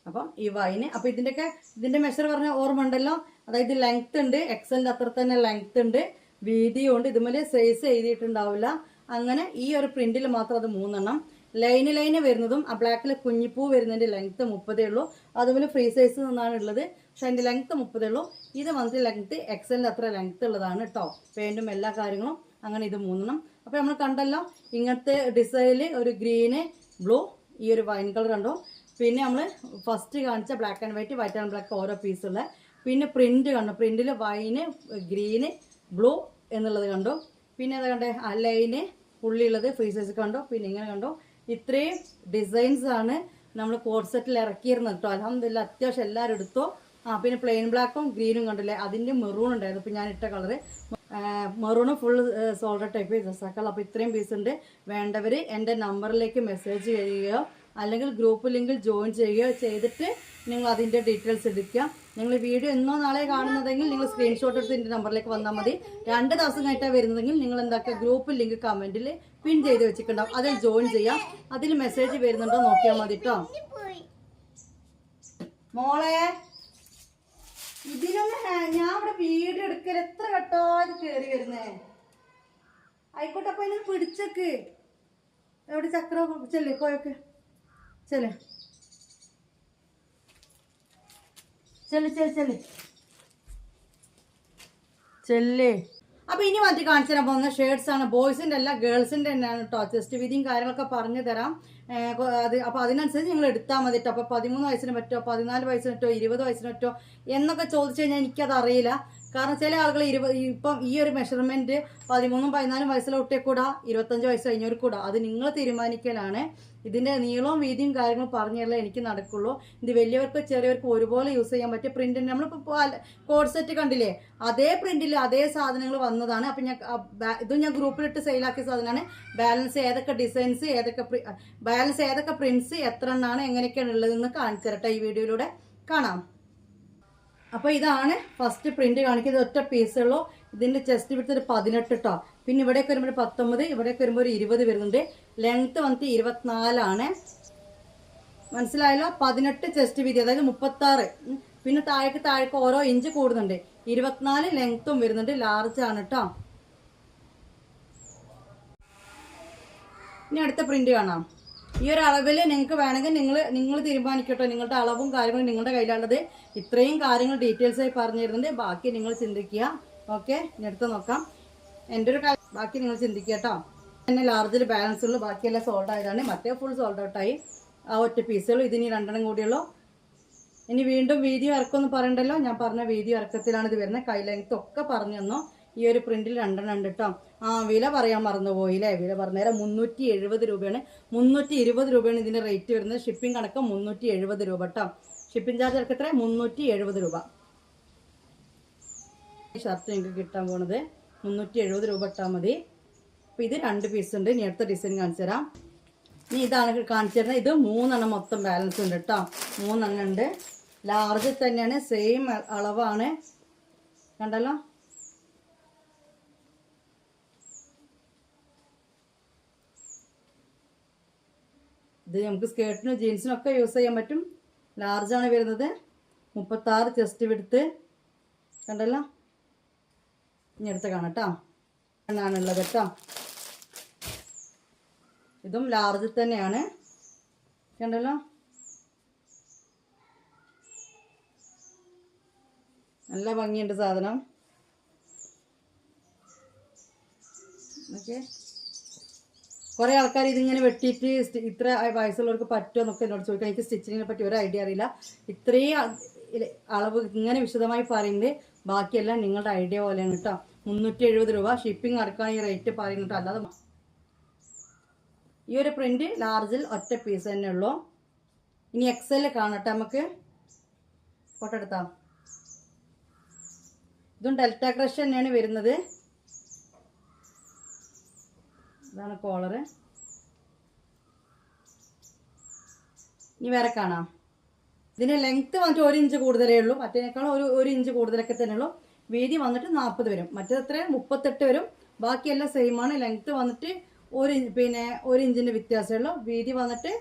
അപ്പം ഈ വൈന് അപ്പം ഇതിൻ്റെ മെഷർ പറഞ്ഞ ഓർമ്മ ഉണ്ടല്ലോ. അതായത് ലെങ്ത് ഉണ്ട്, എക്സലിൻ്റെ അത്ര തന്നെ ലെങ്ത് ഉണ്ട്, വീതിയും ഉണ്ട്. ഇതുപോലെ സൈസ് എഴുതിയിട്ടുണ്ടാവില്ല. അങ്ങനെ ഈ ഒരു പ്രിന്റിൽ മാത്രം അത് 3 ലൈന് വരുന്നതും ആ ബ്ലാക്കിൽ കുഞ്ഞിപ്പൂ വരുന്നതിൻ്റെ ലെങ്ത്ത് 30 ഉള്ളൂ. അതുപോലെ ഫ്രീ സൈസ് നിന്നാണ് ഉള്ളത്, പക്ഷെ അതിൻ്റെ ലെങ്ത്ത് 30 ഉള്ളൂ. ഇത് വന്നിട്ട് ലെങ്ത്ത് എക്സലിൻ്റെ അത്ര ലെങ്ത്ത് ഉള്ളതാണ് കേട്ടോ. പാൻറ്റും എല്ലാ കാര്യങ്ങളും അങ്ങനെ ഇത് 3. അപ്പോൾ നമ്മൾ കണ്ടല്ലോ ഇങ്ങനത്തെ ഡിസൈനിൽ ഒരു ഗ്രീന്, ബ്ലൂ, ഈ ഒരു വൈൻ കളർ കണ്ടോ. പിന്നെ നമ്മൾ ഫസ്റ്റ് കാണിച്ച black and white and black ഓരോ പീസുള്ള. പിന്നെ പ്രിന്റ് കണ്ടു, പ്രിന്റിൽ വൈന്, ഗ്രീന്, ബ്ലൂ എന്നുള്ളത് കണ്ടു. പിന്നെ അത് കണ്ടേ ലൈന് പുള്ളിയുള്ളത് ഫ്രീ സൈസ് കണ്ടോ. പിന്നെ ഇങ്ങനെ കണ്ടോ. ഇത്രയും ഡിസൈൻസ് ആണ് നമ്മൾ കോഡ് സെറ്റിൽ ഇറക്കിയിരുന്നത് കേട്ടോ. അൽഹംദുലില്ലാ അത്യാവശ്യം എല്ലാവരും എടുത്തോ. പിന്നെ പ്ലെയിൻ ബ്ലാക്കും ഗ്രീനും കണ്ടില്ലേ, അതിൻ്റെ മെറൂൺ ഉണ്ടായിരുന്നു. ഇപ്പം ഞാൻ ഇട്ട colour maroon full shoulder type ഡ്രസ്സാക്കൾ. അപ്പോൾ ഇത്രയും പീസ് ഉണ്ട്. വേണ്ടവർ എൻ്റെ നമ്പറിലേക്ക് മെസ്സേജ് ചെയ്യുകയോ അല്ലെങ്കിൽ ഗ്രൂപ്പ് ലിങ്കിൽ ജോയിൻ ചെയ്യുകയോ ചെയ്തിട്ട് നിങ്ങൾ അതിൻ്റെ ഡീറ്റെയിൽസ് എടുക്കുക. നിങ്ങൾ വീഡിയോ എന്നോ നാളെ കാണുന്നതെങ്കിൽ നിങ്ങൾ സ്ക്രീൻഷോട്ട് എടുത്ത് എൻ്റെ നമ്പറിലേക്ക് വന്നാൽ മതി. 2 ദിവസം കഴിഞ്ഞിട്ടാണ് വരുന്നതെങ്കിൽ നിങ്ങൾ എന്താക്കുക, ഗ്രൂപ്പ് ലിങ്ക് കമൻറ്റിൽ പിൻ ചെയ്ത് വെച്ചിട്ടുണ്ടാവും, അതിൽ ജോയിൻ ചെയ്യാം. അതിൽ മെസ്സേജ് വരുന്നുണ്ടോ നോക്കിയാൽ മതി കേട്ടോ. മോളെ ഇതിനൊന്ന് ഞാൻ ഇവിടെ വീഡിയോ എടുക്കൽ എത്ര കെട്ടാതെ കയറി വരുന്നേ. ആയിക്കോട്ടെ, അപ്പൊ അതിന് പിടിച്ചേക്ക്. എവിടെ ചക്ര ചെല്ലേ കോയൊക്കെ ചെല്ലേ ചെല്ല് ചെല്ല് ചെല്ല് ചെല്ലേ. അപ്പൊ ഇനി മാറ്റി കാണിച്ചു തരാൻ പോകുന്ന ഷർട്ട്സ് ആണ്. ബോയ്സിന്റെ അല്ല, ഗേൾസിന്റെ തന്നെയാണ് കേട്ടോ. ചെസ്റ്റ് വീതിയും കാര്യങ്ങളൊക്കെ പറഞ്ഞു തരാം. അപ്പൊ അതിനനുസരിച്ച് നിങ്ങൾ എടുത്താൽ മതി കേട്ടോ. അപ്പൊ 13 വയസ്സിന് പറ്റോ, 14 വയസ്സിന് പറ്റോ, 20 വയസ്സിന് പറ്റോ എന്നൊക്കെ ചോദിച്ചു കഴിഞ്ഞാൽ എനിക്കത് അറിയില്ല. കാരണം ചില ആളുകൾ ഇപ്പം ഈ ഒരു മെഷർമെന്റ് 13, 14 വയസ്സിലെ കുട്ടിയെ കൂടാ, 25 വയസ്സ് കഴിഞ്ഞവർ കൂടാ. അത് നിങ്ങൾ തീരുമാനിക്കലാണ്. ഇതിന്റെ നീളവും വീതിയും കാര്യങ്ങളും പറഞ്ഞുതരലേ എനിക്ക് നടക്കുള്ളൂ. ഇത് വലിയവർക്ക് ചെറിയവർക്ക് ഒരുപോലെ യൂസ് ചെയ്യാൻ പറ്റിയ പ്രിന്റിന് നമ്മളിപ്പോൾ കോഡ് സെറ്റ് കണ്ടില്ലേ, അതേ പ്രിന്റിൽ അതേ സാധനങ്ങൾ വന്നതാണ്. അപ്പം ഇതും ഞാൻ ഗ്രൂപ്പിലിട്ട് സെയിലാക്കിയ സാധനമാണ്. ബാലൻസ് ഏതൊക്കെ ഡിസൈൻസ്, ഏതൊക്കെ പ്രിന്റ്സ്, എത്ര എണ്ണമാണ്, എങ്ങനെയൊക്കെയാണ് ഉള്ളതെന്ന് കാണിച്ചു തരട്ടെ ഈ വീഡിയോയിലൂടെ കാണാം. അപ്പോൾ ഇതാണ് ഫസ്റ്റ് പ്രിന്റ് കാണിക്കുന്നത്. ഒറ്റ പീസുള്ളൂ. ഇതിന്റെ ചെസ്റ്റ് വിടുത്ത് 18 കേട്ടോ. പിന്നെ ഇവിടേക്ക് വരുമ്പോൾ 19, ഇവിടേക്ക് വരുമ്പോൾ ഒരു 20 വരുന്നുണ്ട്. ലെങ്ത് വന്നിട്ട് 24 മനസ്സിലായല്ലോ. 18 ചെസ്റ്റ് വീതി, അതായത് 36. പിന്നെ താഴേക്ക് ഓരോ ഇഞ്ച് കൂടുന്നുണ്ട്. 24 ലെങ്ത്തും വരുന്നുണ്ട്. ലാർജ് ആണ് കേട്ടോ. ഇനി അടുത്ത പ്രിന്റ് കാണാം. ഈ ഒരു അളവിൽ നിങ്ങൾക്ക് വേണമെങ്കിൽ നിങ്ങൾ തീരുമാനിക്കട്ടോ. നിങ്ങളുടെ അളവും കാര്യങ്ങളും നിങ്ങളുടെ കയ്യിലുള്ളത്. ഇത്രയും കാര്യങ്ങൾ ഡീറ്റെയിൽസ് ആയി പറഞ്ഞു തരുന്നുണ്ട്. ബാക്കി നിങ്ങൾ ചിന്തിക്കുക. ഓക്കെ, ഇനി അടുത്ത് നോക്കാം. എൻ്റെ ഒരു ബാക്കി നിങ്ങൾ ചിന്തിക്കുക കേട്ടോ. എന്നെ ലാർജിൽ ബാലൻസ് ഉള്ളൂ, ബാക്കിയെല്ലാം സോൾഡ് ആയതാണ്. മറ്റേ ഫുൾ സോൾഡ് ഔട്ടായി. ആ ഒറ്റ പീസുള്ളൂ. ഇതിനി 2 കൂടിയുള്ളൂ. ഇനി വീണ്ടും വീഡിയോ ഇറക്കുമെന്ന് പറയണ്ടല്ലോ. ഞാൻ പറഞ്ഞ വീഡിയോ ഇറക്കത്തിലാണ് ഇത് വരുന്നത്. കൈ ലെങ്ത് ഒക്കെ പറഞ്ഞു തന്നോ. ഈ ഒരു പ്രിന്റിൽ 2 ഉണ്ട് കേട്ടോ. വില പറയാൻ മറന്നുപോയില്ലേ. വില പറഞ്ഞുതരാം. 370 രൂപയാണ്. 320 രൂപയാണ് ഇതിന്റെ റേറ്റ് വരുന്നത്. ഷിപ്പിംഗ് കണക്ക് 370 രൂപ കേട്ടോ. ഷിപ്പിംഗ് ചാർജ് ഒക്കെ എത്ര? 370 രൂപ. ഷർട്ട് നിങ്ങൾക്ക് കിട്ടാൻ പോണത് 370 രൂപ ഇട്ടാൽ മതി. അപ്പൊ ഇത് 2 പീസ് ഉണ്ട്. ഇനി അടുത്ത ഡിസൈൻ കാണിച്ചു തരാം. ഇനി ഇതാണ് കാണിച്ചു തരുന്നത്. ഇത് 3 മൊത്തം ബാലൻസ് ഉണ്ട് കേട്ടോ. 3 ഉണ്ട്. ലാർജ് തന്നെയാണ്, സെയിം അളവാണ്. കണ്ടല്ലോ. ഇത് നമുക്ക് സ്കേർട്ടിനും ജീൻസിനും ഒക്കെ യൂസ് ചെയ്യാൻ പറ്റും. ലാർജാണ് വരുന്നത്. 36 ചെസ്റ്റ് വിടുത്ത്. കണ്ടല്ലോ. ഇനി അടുത്ത് കാണാം കേട്ടോ. എന്നാണുള്ളത് കേട്ടോ. ഇതും ലാർജ് തന്നെയാണ്. കണ്ടല്ലോ. നല്ല ഭംഗിയുണ്ട് സാധനം. ഓക്കെ, കുറേ ആൾക്കാർ ഇതിങ്ങനെ വെട്ടിയിട്ട് ഇത്ര വയസ്സുള്ളവർക്ക് പറ്റുമോ എന്നൊക്കെ എന്നോട് ചോദിക്കാം. എനിക്ക് സ്റ്റിച്ചിങ്ങിനെ പറ്റി ഒരു ഐഡിയ അറിയില്ല. ഇത്രയും അളവ് ഇങ്ങനെ വിശദമായി പറയുന്നത്. ബാക്കിയെല്ലാം നിങ്ങളുടെ ഐഡിയ പോലെയാണ് കേട്ടോ. 370 രൂപ. ഷിപ്പിംഗ് അടക്കാൻ ഈ റേറ്റ് പറയുന്നുണ്ട്. അല്ലാതെ ഈ ഒരു പ്രിന്റ് ലാർജിൽ ഒറ്റ പീസ് തന്നെ ഉള്ളൂ. ഇനി എക്സൽ കാണട്ടെ നമുക്ക്. ഫോട്ടോ എടുത്താ. ഇതും ഡെൽറ്റ ക്രഷ് തന്നെയാണ് വരുന്നത്. ഇതാണ് കോളറ്. ഇനി വേറെ കാണാം. ഇതിന്റെ ലെങ്ത് വന്നിട്ട് 1 ഇഞ്ച് കൂടുതലേ ഉള്ളൂ. മറ്റേനേക്കാളും 1 ഇഞ്ച് കൂടുതലൊക്കെ തന്നെ ഉള്ളൂ. വീതി വന്നിട്ട് 40 വരും. മറ്റേത് എത്ര? 38 വരും. ബാക്കിയെല്ലാം സെയിം ആണ്. ലെങ്ത് വന്നിട്ട് 1 ഇഞ്ചിന്റെ വ്യത്യാസമേ ഉള്ളൂ. വീതി വന്നിട്ട്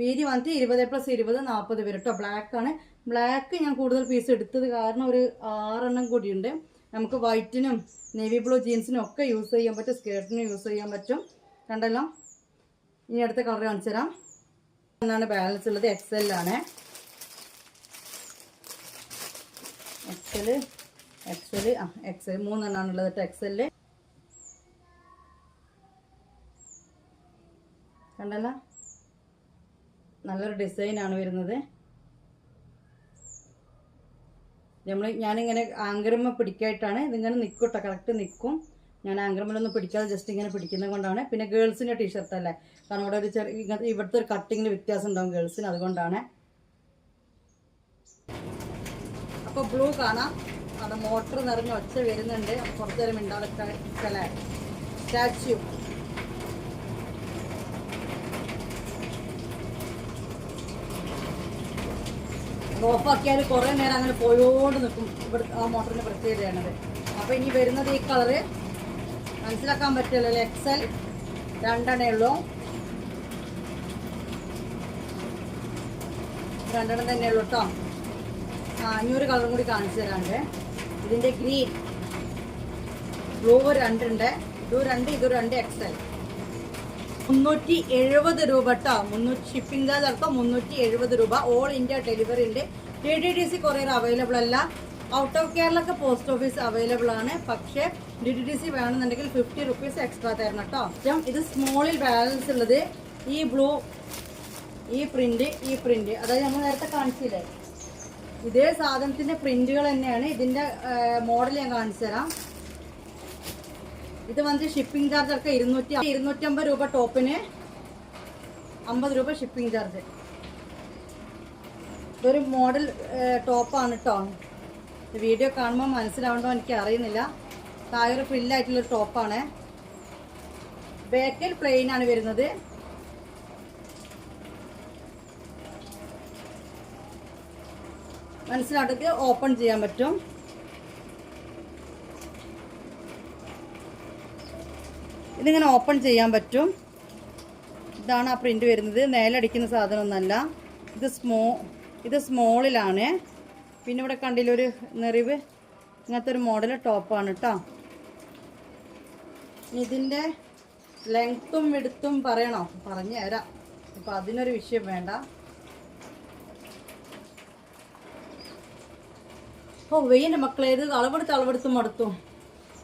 വീതി വന്നിട്ട് 20+20 40 വരും കേട്ടോ. ബ്ലാക്കാണ്. ബ്ലാക്ക് ഞാൻ കൂടുതൽ പീസ് എടുത്തത് കാരണം ഒരു 6 കൂടിയുണ്ട്. നമുക്ക് വൈറ്റിനും നേവി ബ്ലൂ ജീൻസിനും ഒക്കെ യൂസ് ചെയ്യാൻ പറ്റും, സ്കേർട്ടിനും യൂസ് ചെയ്യാൻ പറ്റും. കണ്ടല്ലോ. ഇനി അടുത്ത കളർ കാണിച്ചു തരാം. എന്നാണ് ബാലൻസ് ഉള്ളത്. എക്സലാണ്. എക്സൽ 3 ഉള്ളത് കേട്ടോ. എക്സല് കണ്ടല്ലോ. നല്ലൊരു ഡിസൈനാണ് വരുന്നത്. ഞാനിങ്ങനെ ആങ്കർമ്മ പിടിക്കായിട്ടാണ് ഇതിങ്ങനെ നിൽക്കും കേട്ടോ. കറക്റ്റ് നിൽക്കും. ഞാൻ ആങ്കർമ്മലൊന്നും പിടിക്കാതെ ജസ്റ്റ് ഇങ്ങനെ പിടിക്കുന്നത് കൊണ്ടാണ്. പിന്നെ ഗേൾസിൻ്റെ ടീഷർട്ട് അല്ലേ, കാരണം ഇവിടെ ഒരു ചെറിയ ഇവിടുത്തെ ഒരു കട്ടിങ്ങിന് വ്യത്യാസം ഉണ്ടാവും ഗേൾസിന്, അതുകൊണ്ടാണ്. അപ്പോൾ ബ്ലൂ കാണാം. അവിടെ മോട്ടർ നിറഞ്ഞ് ഒച്ച വരുന്നുണ്ട്. കുറച്ച് നേരം ഉണ്ടാവില്ല. സ്റ്റാച്യു ഓഫാക്കിയാൽ കുറേ നേരം അങ്ങനെ പോയോണ്ട് നിൽക്കും. ഇവിടെ ആ മോട്ടറിൻ്റെ പ്രത്യേകതയാണത്. അപ്പോൾ ഇനി വരുന്നത് ഈ കളറ് മനസ്സിലാക്കാൻ പറ്റില്ലല്ലോ. എക്സൽ 2 ഉള്ളൂ. 2 തന്നെ ഉള്ളൂ കേട്ടോ. ഇനി ഒരു കളറും കൂടി കാണിച്ചു തരാണ്ട്. ഇതിൻ്റെ ഗ്രീൻ ബ്ലൂ 2 ഉണ്ട്. ഇത് 2 എക്സൽ 370 രൂപ കേട്ടോ. ഷിപ്പിംഗ് ചാർജ് അടക്കം 370 രൂപ. ഓൾ ഇന്ത്യ ഡെലിവറി ഉണ്ട്. DTDC കൊറിയർ അവൈലബിൾ അല്ല. ഔട്ട് ഓഫ് കേരളക്ക് പോസ്റ്റ് ഓഫീസ് അവൈലബിൾ ആണ്. പക്ഷേ DTDC വേണമെന്നുണ്ടെങ്കിൽ 50 റുപ്പീസ് എക്സ്ട്രാ തരണം കേട്ടോ. ഇത് സ്മോളിൽ ബാലൻസ് ഉള്ളത് ഈ ബ്ലൂ, ഈ പ്രിന്റ് അതായത് നമ്മൾ നേരത്തെ കാണിച്ചില്ലേ, ഇതേ സാധനത്തിന്റെ പ്രിന്റുകൾ തന്നെയാണ്. ഇതിന്റെ മോഡൽ ഞാൻ കാണിച്ചു തരാം. ഇത് വന്നിട്ട് ഷിപ്പിംഗ് ചാർജ് ഒക്കെ 250 രൂപ ടോപ്പിന്, 50 രൂപ ഷിപ്പിംഗ് ചാർജ്. ഇതൊരു മോഡൽ ടോപ്പാണ് കേട്ടോ. വീഡിയോ കാണുമ്പോൾ മനസ്സിലാവണ്ടോ എനിക്ക് അറിയുന്നില്ല. താഴെ ഫ്രില്ലായിട്ടുള്ളൊരു ടോപ്പാണ്. ബാക്കിൽ പ്ലെയിൻ ആണ് വരുന്നത്. മനസ്സിലായിട്ട് ഓപ്പൺ ചെയ്യാൻ പറ്റും. ഇതിങ്ങനെ ഓപ്പൺ ചെയ്യാൻ പറ്റും. ഇതാണ് ആ പ്രിന്റ് വരുന്നത്. നേലടിക്കുന്ന സാധനമൊന്നുമല്ല. ഇത് സ്മോളിലാണ്. പിന്നെ ഇവിടെ കണ്ടില്ലൊരു നെറിവ്, ഇങ്ങനത്തെ ഒരു മോഡൽ ടോപ്പാണ് കേട്ടോ. ഇതിൻ്റെ ലെങ്ത്തും വിഡ്ത്തും പറയണോ? പറഞ്ഞു തരാം. ഇപ്പം അതിനൊരു വിഷയം വേണ്ട. വെയ്യൻ്റെ മക്കളെ, ഇത് അളവെടുത്ത് മടുത്തു.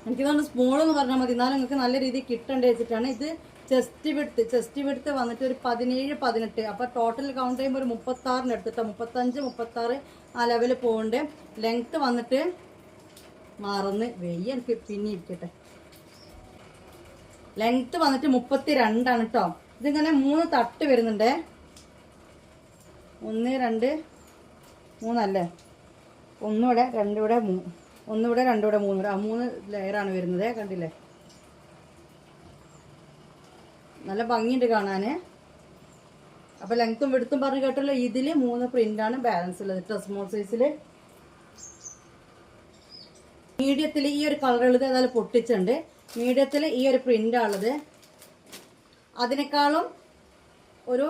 എനിക്ക് തോന്നുന്നു സ്മോളെന്ന് പറഞ്ഞാൽ മതി, എന്നാലും നിങ്ങൾക്ക് നല്ല രീതിയിൽ കിട്ടേണ്ടി വെച്ചിട്ടാണ്. ഇത് ചെസ്റ്റ് വിഡ്ത്ത് വന്നിട്ട് ഒരു 17-18. അപ്പോൾ ടോട്ടൽ കൗണ്ട് ചെയ്യുമ്പോൾ ഒരു 36 എടുത്തിട്ടോ. 35-36 ആ ലെവലിൽ പോകുന്നുണ്ട്. ലെങ്ത്ത് വന്നിട്ട് വെയ്യ എനിക്ക് പിന്നെ ഇരിക്കട്ടെ. ലെങ്ത്ത് വന്നിട്ട് 32 കേട്ടോ. ഇതിങ്ങനെ 3 തട്ട് വരുന്നുണ്ട്. 1 2 3 അല്ലേ? 1 ഇവിടെ, 2 ഇവിടെ, 1 ഇവിടെ, 2 ഇവിടെ, 3 ഇവിടെ. 3 ലെയറാണ് വരുന്നത്. കണ്ടില്ലേ? നല്ല ഭംഗിയുണ്ട് കാണാൻ. അപ്പോൾ ലെങ്ത്തും വിഡ്ത്തും പറഞ്ഞ് കേട്ടല്ലോ. ഇതിൽ 3 പ്രിൻ്റാണ് ബാലൻസ് ഉള്ളത് കേട്ടോ. സ്മോൾ സൈസിൽ. മീഡിയത്തിൽ ഈ ഒരു കളർ ഉള്ളത് ഏതായാലും പൊട്ടിച്ചുണ്ട്. മീഡിയത്തിൽ ഈ ഒരു പ്രിൻ്റാണുള്ളത്. അതിനേക്കാളും ഒരു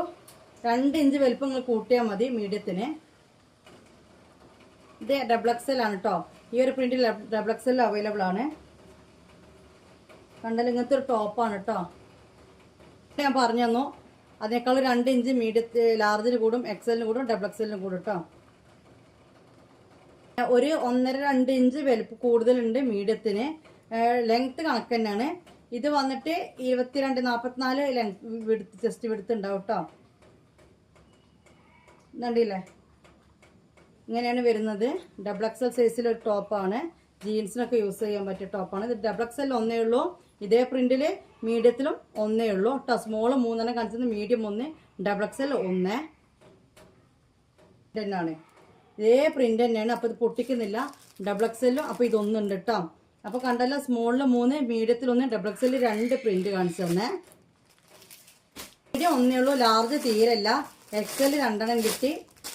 2 ഇഞ്ച് വലിപ്പം നിങ്ങൾ കൂട്ടിയാൽ മതി മീഡിയത്തിന്. ഇത് XXL ആണ് കേട്ടോ. ഈ ഒരു പ്രിന്റ് XXL അവൈലബിൾ ആണ്. കണ്ടാൽ ഇങ്ങനത്തെ ഒരു ടോപ്പാണ് കേട്ടോ. ഞാൻ പറഞ്ഞു തന്നു. അതിനേക്കാൾ 2 ഇഞ്ച് മീഡിയത്തിൽ ലാർജിന് കൂടും, XL കൂടും, XXL കൂടും കേട്ടോ. ഒരു 1.5-2 ഇഞ്ച് വലിപ്പം കൂടുതലുണ്ട് മീഡിയത്തിന്. ലെങ്ത്ത് കണക്ക് തന്നെയാണ്. ഇത് വന്നിട്ട് 22-44 ലെങ്ത് ചെസ്റ്റ് വിഡ്ത്ത് ഉണ്ടാവും കേട്ടോ. കണ്ടില്ലേ? ഇങ്ങനെയാണ് വരുന്നത്. XXL സൈസിലൊരു ടോപ്പാണ്. ജീൻസിനൊക്കെ യൂസ് ചെയ്യാൻ പറ്റിയ ടോപ്പാണ്. ഇത് XXL 1 ഉള്ളൂ. ഇതേ പ്രിന്റിൽ മീഡിയത്തിലും 1 ഉള്ളൂ കേട്ടോ. സ്മോൾ 3 കാണിച്ചത്, മീഡിയം 1, XXL 1 തന്നെയാണ്. ഇതേ പ്രിന്റ് തന്നെയാണ്. അപ്പോൾ ഇത് പൊട്ടിക്കുന്നില്ല. XXL അപ്പോൾ ഇതൊന്നുണ്ട് കേട്ടോ. അപ്പോൾ കണ്ടല്ലോ, സ്മോളിൽ 3, മീഡിയത്തിൽ 1, XXL 2 പ്രിന്റ് കാണിച്ചു തന്നെ. മീഡിയം 1 ഉള്ളൂ. ലാർജ് തീരല്ല. XL 2 കിട്ടി,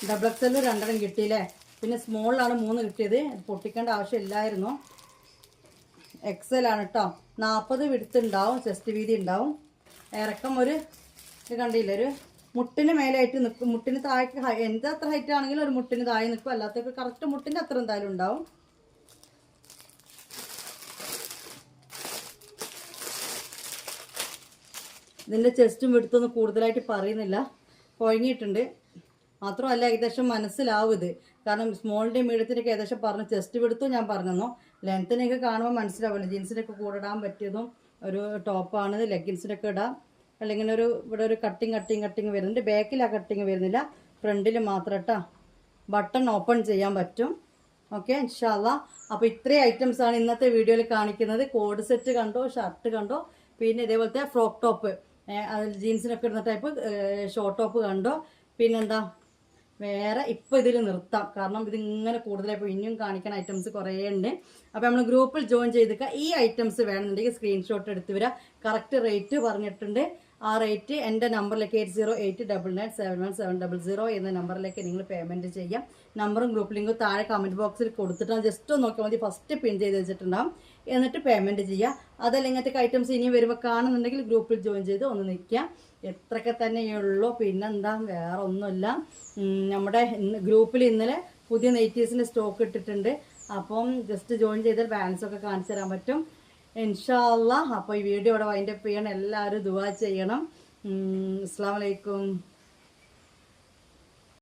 XXL 2 കിട്ടിയില്ലേ. പിന്നെ സ്മോളിലാണ് 3 കിട്ടിയത്. പൊട്ടിക്കേണ്ട ആവശ്യമില്ലായിരുന്നു. XL ആണ് കേട്ടോ. 40 വിഡ്ത്ത് ഉണ്ടാവും, ചെസ്റ്റ് വീതി ഉണ്ടാവും. ഇറക്കം ഒരു ഇത് കണ്ടില്ല, ഒരു മുട്ടിന് മേലായിട്ട് നിൽക്കും. മുട്ടിന് താഴേക്ക് എന്ത് അത്ര ഹൈറ്റ് ആണെങ്കിലും ഒരു മുട്ടിന് താഴെ നിൽക്കും. അല്ലാത്തൊക്കെ കറക്റ്റ് മുട്ടിൻ്റെ അത്ര എന്തായാലും ഉണ്ടാവും. ഇതിൻ്റെ ചെസ്റ്റും വിടുത്തൊന്നും കൂടുതലായിട്ട് പറയുന്നില്ല, കുഴങ്ങിയിട്ടുണ്ട്. മാത്രമല്ല ഏകദേശം മനസ്സിലാവും ഇത്. കാരണം സ്മോളിൻ്റെയും മീഡിയത്തിൻ്റെയൊക്കെ ഏകദേശം പറഞ്ഞു. ചെസ്റ്റ് വിടുത്തും ഞാൻ പറഞ്ഞോ, ലെങ്ത്തിനൊക്കെ കാണുമ്പോൾ മനസ്സിലാവില്ല. ജീൻസിനൊക്കെ കൂടെ ഇടാൻ പറ്റിയതും ഒരു ടോപ്പാണ്. ലെഗിൻസിനൊക്കെ ഇടാം. അല്ലെങ്കിൽ ഇവിടെ ഒരു കട്ടിങ് വരുന്നുണ്ട്. ബാക്കിൽ ആ കട്ടിങ് വരുന്നില്ല, ഫ്രണ്ടിൽ മാത്രം കേട്ടോ. ബട്ടൺ ഓപ്പൺ ചെയ്യാൻ പറ്റും. ഓക്കെ, ഇൻഷാ അല്ലാ. അപ്പോൾ ഇത്രയും ഐറ്റംസാണ് ഇന്നത്തെ വീഡിയോയിൽ കാണിക്കുന്നത്. കോഡ് സെറ്റ് കണ്ടോ, ഷർട്ട് കണ്ടോ, പിന്നെ ഇതേപോലത്തെ ഫ്രോക്ക് ടോപ്പ്, ജീൻസിനൊക്കെ ഇടുന്ന ടൈപ്പ് ഷോർട്ട് ടോപ്പ് കണ്ടോ. പിന്നെന്താ വേറെ ഇപ്പോൾ ഇതിൽ നിർത്താം, കാരണം ഇതിങ്ങനെ കൂടുതലായി ഇനിയും കാണിക്കുന്ന ഐറ്റംസ് കുറേ ഉണ്ട്. അപ്പോൾ നമ്മൾ ഗ്രൂപ്പിൽ ജോയിൻ ചെയ്തിട്ട് ഈ ഐറ്റംസ് വേണമെന്നുണ്ടെങ്കിൽ സ്ക്രീൻഷോട്ട് എടുത്ത് വരിക. കറക്റ്റ് റേറ്റ് പറഞ്ഞിട്ടുണ്ട്. ആ റേറ്റ് എൻ്റെ നമ്പറിലേക്ക് 8089971700 എന്ന നമ്പറിലേക്ക് നിങ്ങൾ പേയ്മെൻറ്റ് ചെയ്യാം. നമ്പറും ഗ്രൂപ്പ് ലിങ്കും താഴെ കമൻറ്റ് ബോക്സിൽ കൊടുത്തിട്ട് ജസ്റ്റ് ഒന്ന് നോക്കിയാൽ മതി. ഫസ്റ്റ് പിൻ ചെയ്ത് വെച്ചിട്ടുണ്ടാകും. എന്നിട്ട് പേയ്മെൻറ്റ് ചെയ്യുക. അതല്ല ഇങ്ങനത്തെ ഐറ്റംസ് ഇനി വരുമ്പോൾ കാണുന്നുണ്ടെങ്കിൽ ഗ്രൂപ്പിൽ ജോയിൻ ചെയ്ത് ഒന്ന് നിൽക്കുക. എത്രയൊക്കെ തന്നെയുള്ളൂ. പിന്നെന്താ, വേറെ ഒന്നുമില്ല. നമ്മുടെ ഗ്രൂപ്പിൽ ഇന്നലെ പുതിയ നൈറ്റീസിൻ്റെ സ്റ്റോക്ക് ഇട്ടിട്ടുണ്ട്. അപ്പം ജസ്റ്റ് ജോയിൻ ചെയ്താൽ ബാലൻസൊക്കെ കാണിച്ചു തരാൻ പറ്റും ഇൻഷാ അല്ലാ. അപ്പോൾ ഈ വീഡിയോ ഇവിടെ വൈൻഡപ്പ് ചെയ്യണം. എല്ലാവരും ദുആ ചെയ്യണം. അസ്സലാമു അലൈക്കും.